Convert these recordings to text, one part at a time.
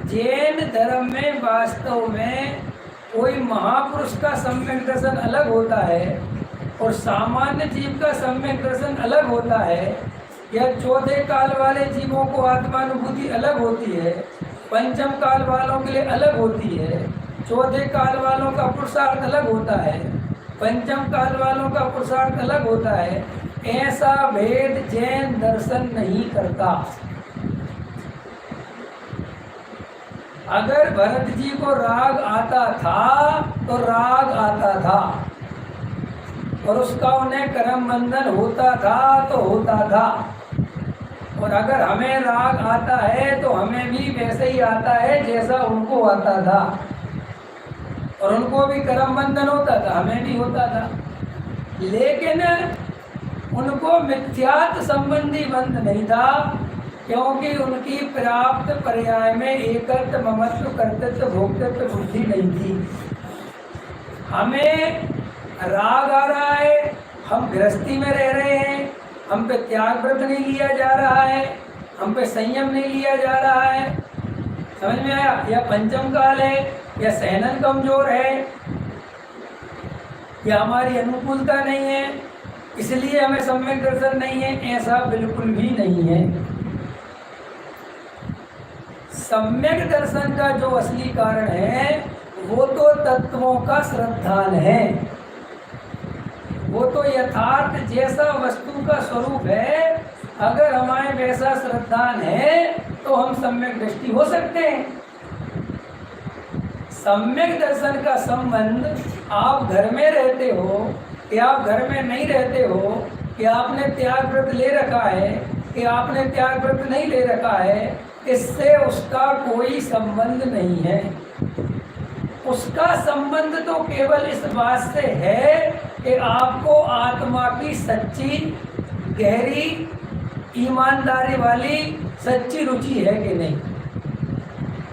जैन धर्म में वास्तव में कोई महापुरुष का सम्यक दर्शन अलग होता है और सामान्य जीव का सम्यक दर्शन अलग होता है, या चौथे काल वाले जीवों को आत्मानुभूति अलग होती है, पंचम काल वालों के लिए अलग होती है, चौथे काल वालों का पुरुषार्थ अलग होता है, पंचम काल वालों का पुरुषार्थ अलग होता है, ऐसा भेद जैन दर्शन नहीं करता। अगर भरत जी को राग आता था तो राग आता था और उसका उन्हें कर्म बंधन होता था तो होता था, और अगर हमें राग आता है तो हमें भी वैसे ही आता है जैसा उनको आता था, और उनको भी कर्म बंधन होता था, हमें भी होता था, लेकिन उनको मिथ्यात्व संबंधी बंध नहीं था, क्योंकि उनकी प्राप्त पर्याय में एकत्व ममत्व कर्तृत्व भोक्तृत्व बुद्धि नहीं थी। हमें राग आ रहा है, हम गृहस्थी में रह रहे हैं, हम पे त्याग व्रत नहीं लिया जा रहा है, हम पे संयम नहीं लिया जा रहा है, समझ में आया? या पंचम काल है, या सहनन कमजोर है, या हमारी अनुकूलता नहीं है, इसलिए हमें सम्यक दर्शन नहीं है, ऐसा बिल्कुल भी नहीं है। सम्यक दर्शन का जो असली कारण है वो तो तत्वों का श्रद्धान है, वो तो यथार्थ जैसा वस्तु का स्वरूप है, अगर हमारे वैसा श्रद्धान है तो हम सम्यक दृष्टि हो सकते हैं। सम्यक दर्शन का संबंध आप घर में रहते हो कि आप घर में नहीं रहते हो, कि आपने त्याग व्रत ले रखा है कि आपने त्याग व्रत नहीं ले रखा है, इससे उसका कोई संबंध नहीं है। उसका संबंध तो केवल इस बात से है कि आपको आत्मा की सच्ची गहरी ईमानदारी वाली सच्ची रुचि है कि नहीं।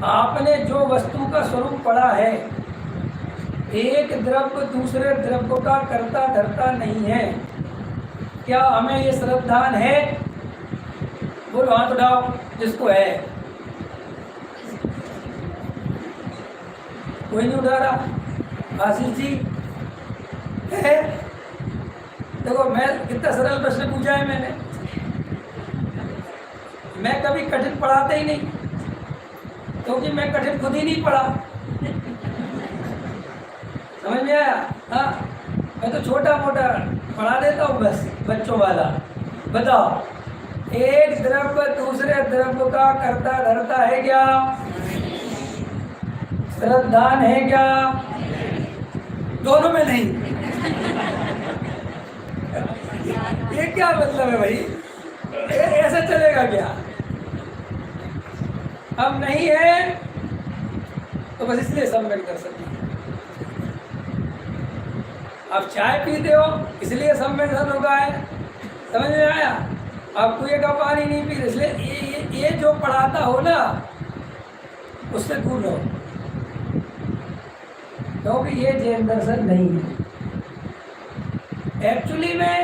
आपने जो वस्तु का स्वरूप पढ़ा है, एक द्रव्य दूसरे द्रव्य का करता धरता नहीं है, क्या हमें ये श्रद्धान है? बोलो हाथ उठाओ जिसको है। कोई नहीं उठा रहा। आशीष जी है? देखो मैं कितना सरल प्रश्न पूछा है मैंने, मैं कभी कठिन पढ़ाते ही नहीं, क्योंकि मैं कठिन खुद ही नहीं पढ़ा। समझ में आया? हाँ, मैं तो छोटा मोटा पढ़ा देता हूँ बस, बच्चों वाला। बताओ, एक द्रव्य दूसरे द्रव्य का करता धरता है क्या? श्रद्धान है क्या? दोनों में नहीं। ये क्या मतलब है भाई? ऐसा चलेगा क्या? अब नहीं है तो बस इसलिए सम्यक कर सकते हैं। आप चाय पीते हो इसलिए सम्यक दर्शन होगा है, समझ में आया? आप कुएं का पानी नहीं पीते इसलिए ये जो पढ़ाता हो ना उससे दूर रहो, क्योंकि ये जैन दर्शन नहीं है। एक्चुअली में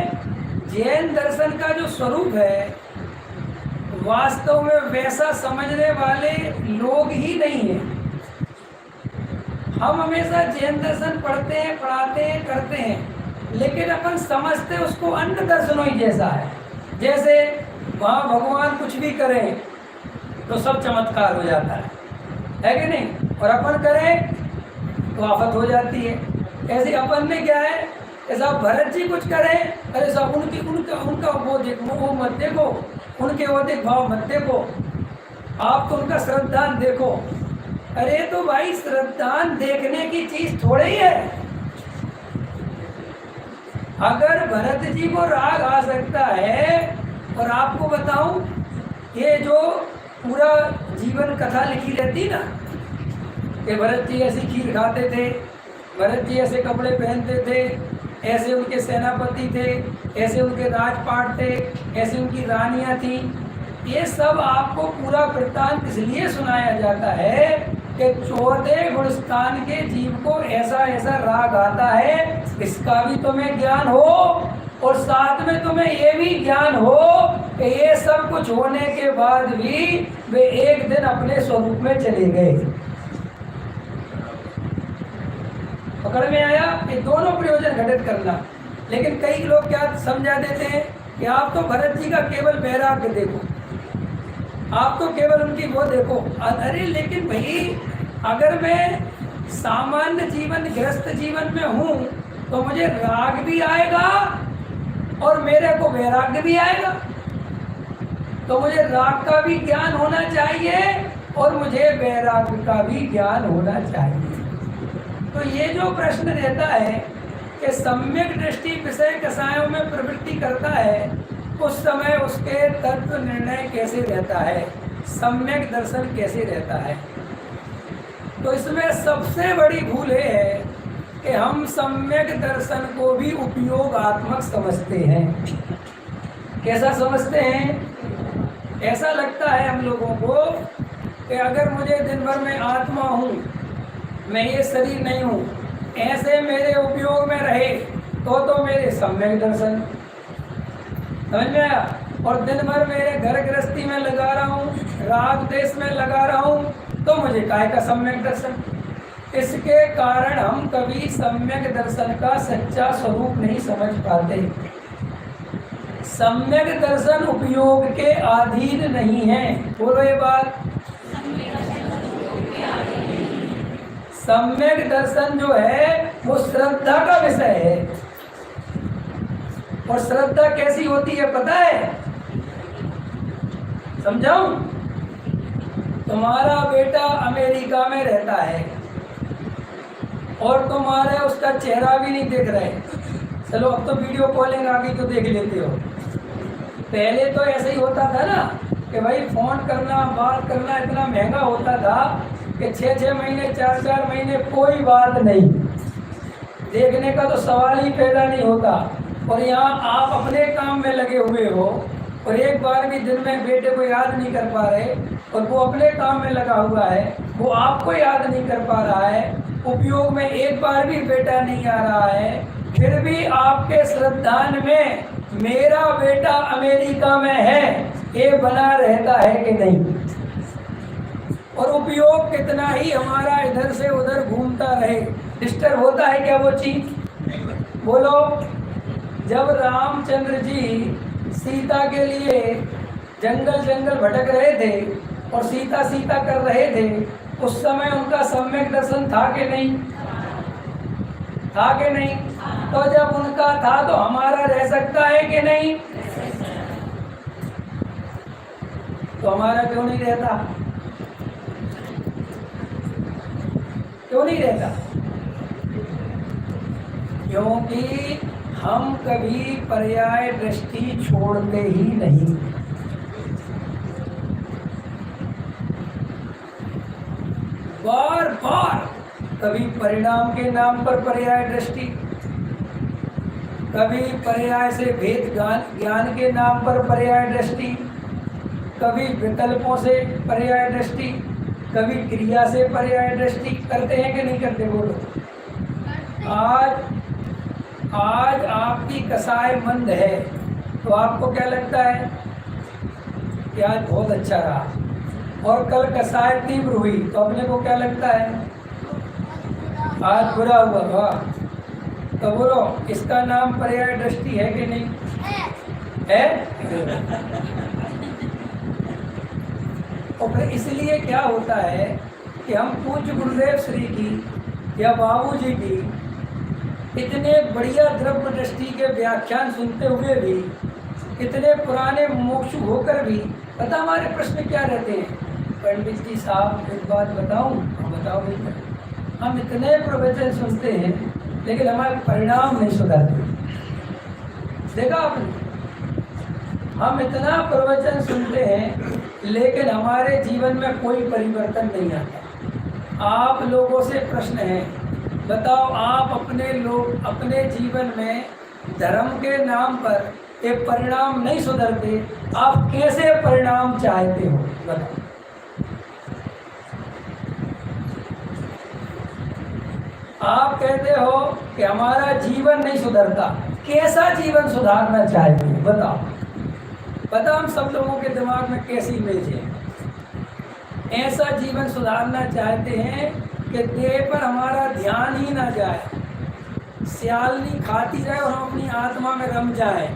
जैन दर्शन का जो स्वरूप है वास्तव में वैसा समझने वाले लोग ही नहीं हैं। हम हमेशा जैन दर्शन पढ़ते हैं, पढ़ाते हैं, करते हैं, लेकिन अपन समझते उसको अन्य दर्शनों ही जैसा है। जैसे वहाँ भगवान कुछ भी करें तो सब चमत्कार हो जाता है कि नहीं? और अपन करें तो आफत हो जाती है। ऐसे अपन में क्या है, ऐसा भरत जी कुछ करें, अरे सब उनका वो देखो, वो मत देखो, उनके वो देख भाव मत देखो, आप तो उनका श्रद्धान देखो। अरे तो भाई श्रद्धान देखने की चीज थोड़े ही है। अगर भरत जी को राग आ सकता है, और आपको बताऊं ये जो पूरा जीवन कथा लिखी रहती ना कि भरत जी ऐसी खीर खाते थे, भरत जी ऐसे कपड़े पहनते थे, ऐसे उनके सेनापति थे, ऐसे उनके राजपाट थे, ऐसे उनकी रानियां थी, ये सब आपको पूरा वृत्तांत इसलिए सुनाया जाता है कि 14 गुणस्थान के जीव को ऐसा ऐसा राग आता है, इसका भी तुम्हें ज्ञान हो, और साथ में तुम्हें ये भी ज्ञान हो कि ये सब कुछ होने के बाद भी वे एक दिन अपने स्वरूप में चले गए। पकड़ में आया? ये दोनों प्रयोजन घटित करना। लेकिन कई लोग क्या समझा देते हैं कि आप तो भरत जी का केवल वैराग्य देखो, आप तो केवल उनकी वो देखो। अरे लेकिन भाई, अगर मैं सामान्य जीवन, गृहस्थ जीवन में हूँ तो मुझे राग भी आएगा और मेरे को वैराग्य भी आएगा। तो मुझे राग का भी ज्ञान होना चाहिए और मुझे वैराग्य का भी ज्ञान होना चाहिए। तो ये जो प्रश्न रहता है कि सम्यक दृष्टि विषय कसायों में प्रवृत्ति करता है, उस समय उसके तत्व निर्णय कैसे रहता है, सम्यक दर्शन कैसे रहता है। तो इसमें सबसे बड़ी भूल ये है कि हम सम्यक दर्शन को भी उपयोगात्मक समझते हैं। कैसा समझते हैं? ऐसा लगता है हम लोगों को कि अगर मुझे दिन भर में आत्मा हूँ, मैं ये शरीर नहीं हूँ, ऐसे मेरे उपयोग में रहे तो मेरे सम्यक दर्शन। समझ में आया? और दिन भर मेरे घर गृहस्थी में लगा रहा हूँ, राग देश में लगा रहा हूँ, तो मुझे काय का सम्यक दर्शन। इसके कारण हम कभी सम्यक दर्शन का सच्चा स्वरूप नहीं समझ पाते। सम्यक दर्शन उपयोग के अधीन नहीं है। बोलो ये बात। सम्यक दर्शन जो है वो श्रद्धा का विषय है। और श्रद्धा कैसी होती है पता है? समझाऊं? तुम्हारा बेटा अमेरिका में रहता है और तुम्हारे उसका चेहरा भी नहीं देख रहे। चलो अब तो वीडियो कॉलिंग आ गई तो देख लेते हो। पहले तो ऐसे ही होता था ना कि भाई फोन करना, बात करना इतना महंगा होता था कि 6-6 महीने, 4-4 महीने कोई बात नहीं, देखने का तो सवाल ही पैदा नहीं होता। और यहाँ आप अपने काम में लगे हुए हो और एक बार भी दिन में बेटे को याद नहीं कर पा रहे, और वो अपने काम में लगा हुआ है, वो आपको याद नहीं कर पा रहा है, उपयोग में एक बार भी बेटा नहीं आ रहा है, फिर भी आपके श्रद्धान में मेरा बेटा अमेरिका में है ये बना रहता है कि नहीं? और उपयोग कितना ही हमारा इधर से उधर घूमता रहे, डिस्टर्ब होता है क्या वो चीज? बोलो। जब रामचंद्र जी सीता के लिए जंगल जंगल भटक रहे थे और सीता सीता कर रहे थे, उस समय उनका सम्यक दर्शन था कि नहीं? था कि नहीं? तो जब उनका था तो हमारा रह सकता है कि नहीं? तो हमारा क्यों नहीं रहता? क्यों नहीं रहता? क्योंकि हम कभी पर्याय दृष्टि छोड़ते ही नहीं। बार बार कभी परिणाम के नाम पर पर्याय दृष्टि, कभी पर्याय से भेद ज्ञान के नाम पर पर्याय दृष्टि, कभी विकल्पों से पर्याय दृष्टि, कभी क्रिया से पर्याय दृष्टि करते हैं कि नहीं करते? बोलो। आज आपकी कसाय मंद है तो आपको क्या लगता है कि आज बहुत अच्छा रहा, और कल कसाय तीव्र हुई तो अपने को क्या लगता है आज बुरा हुआ। वाह। तो बोलो, इसका नाम पर्याय दृष्टि है कि नहीं? है। और फिर इसलिए क्या होता है कि हम पूज्य गुरुदेव श्री की या बाबूजी की इतने बढ़िया द्रव्य दृष्टि के व्याख्यान सुनते हुए भी, इतने पुराने मुमुक्षु होकर भी, पता हमारे प्रश्न क्या रहते हैं? पंडित जी साहब एक बात बताऊं? बताओ भैया। हम इतने प्रवचन सुनते हैं लेकिन हमारे परिणाम नहीं सुधरते। देखा आपने? हम इतना प्रवचन सुनते हैं लेकिन हमारे जीवन में कोई परिवर्तन नहीं आता। आप लोगों से प्रश्न है, बताओ आप अपने जीवन में धर्म के नाम पर एक परिणाम नहीं सुधरते, आप कैसे परिणाम चाहते हो? बताओ। आप कहते हो कि हमारा जीवन नहीं सुधरता, कैसा जीवन सुधारना चाहते हैं बताओ। पता हम सब लोगों के दिमाग में कैसी इमेज है। ऐसा जीवन सुधारना चाहते हैं कि देह पर हमारा ध्यान ही ना जाए, सियालनी खाती जाए और हम अपनी आत्मा में रम जाए।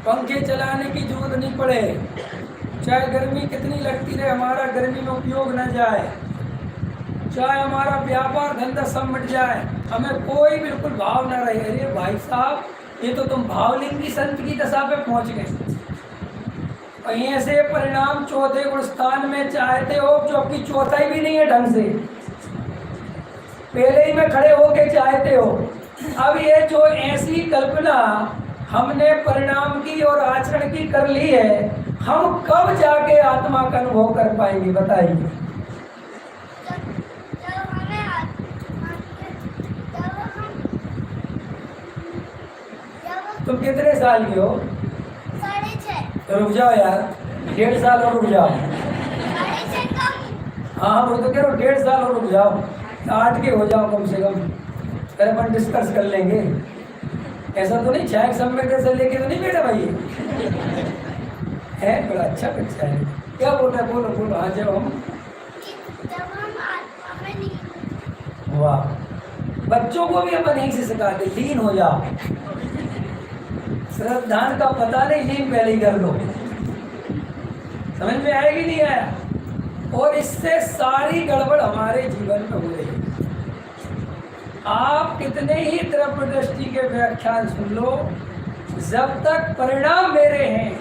पंखे चलाने की जरूरत नहीं पड़े, चाहे गर्मी कितनी लगती रहे हमारा गर्मी में उपयोग न जाए, चाहे हमारा व्यापार धंधा सब मिट जाए, हमें कोई बिल्कुल भाव न रहे। अरे भाई साहब, ये तो तुम भावलिंगी संत की दशा पे पहुंच गए। और ऐसे परिणाम चौथे गुण स्थान में चाहते हो जो आपकी चौथाई भी नहीं है ढंग से, पहले ही में खड़े होके चाहते हो। अब ये जो ऐसी कल्पना हमने परिणाम की और आचरण की कर ली है, हम कब जाके आत्मा का अनुभव कर पाएंगे बताइए। तुम कितने साल की हो? 6.5। तो रुक जाओ यार, 1.5 साल और रुक जाओ। 6.5 कम। हाँ वो तो कह रहा हूँ 1.5 साल और रुक जाओ, 8 के हो जाओ कम से कम, फिर अपन डिस्कस कर लेंगे। ऐसा तो नहीं चाय सम्मेलन से लेके तो नहीं बैठा भाई है? बड़ा अच्छा बच्चा है। क्या बोल रहा है? बोलो बोलो। हाँ जब हम वाह, बच्चों को भी अपन यहीं से सिखाते, लीन हो जाओ। श्रद्धान का पता नहीं, लीन पहले ही कर लो। समझ में आएगी नहीं आया? और इससे सारी गड़बड़ हमारे जीवन में हो रही है। आप कितने ही द्रव्य दृष्टि के व्याख्यान सुन लो, जब तक परिणाम मेरे हैं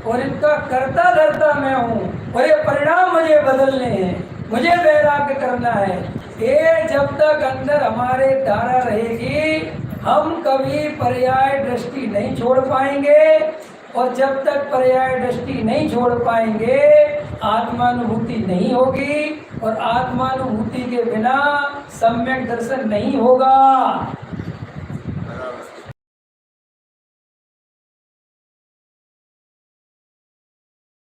और इनका कर्ता धर्ता मैं हूँ और ये परिणाम मुझे बदलने हैं, मुझे वैराग्य करना है, ये जब तक अंदर हमारे धारा रहेगी, हम कभी पर्याय दृष्टि नहीं छोड़ पाएंगे। और जब तक पर्याय दृष्टि नहीं छोड़ पाएंगे, आत्मानुभूति नहीं होगी, और आत्मानुभूति के बिना सम्यक दर्शन नहीं होगा।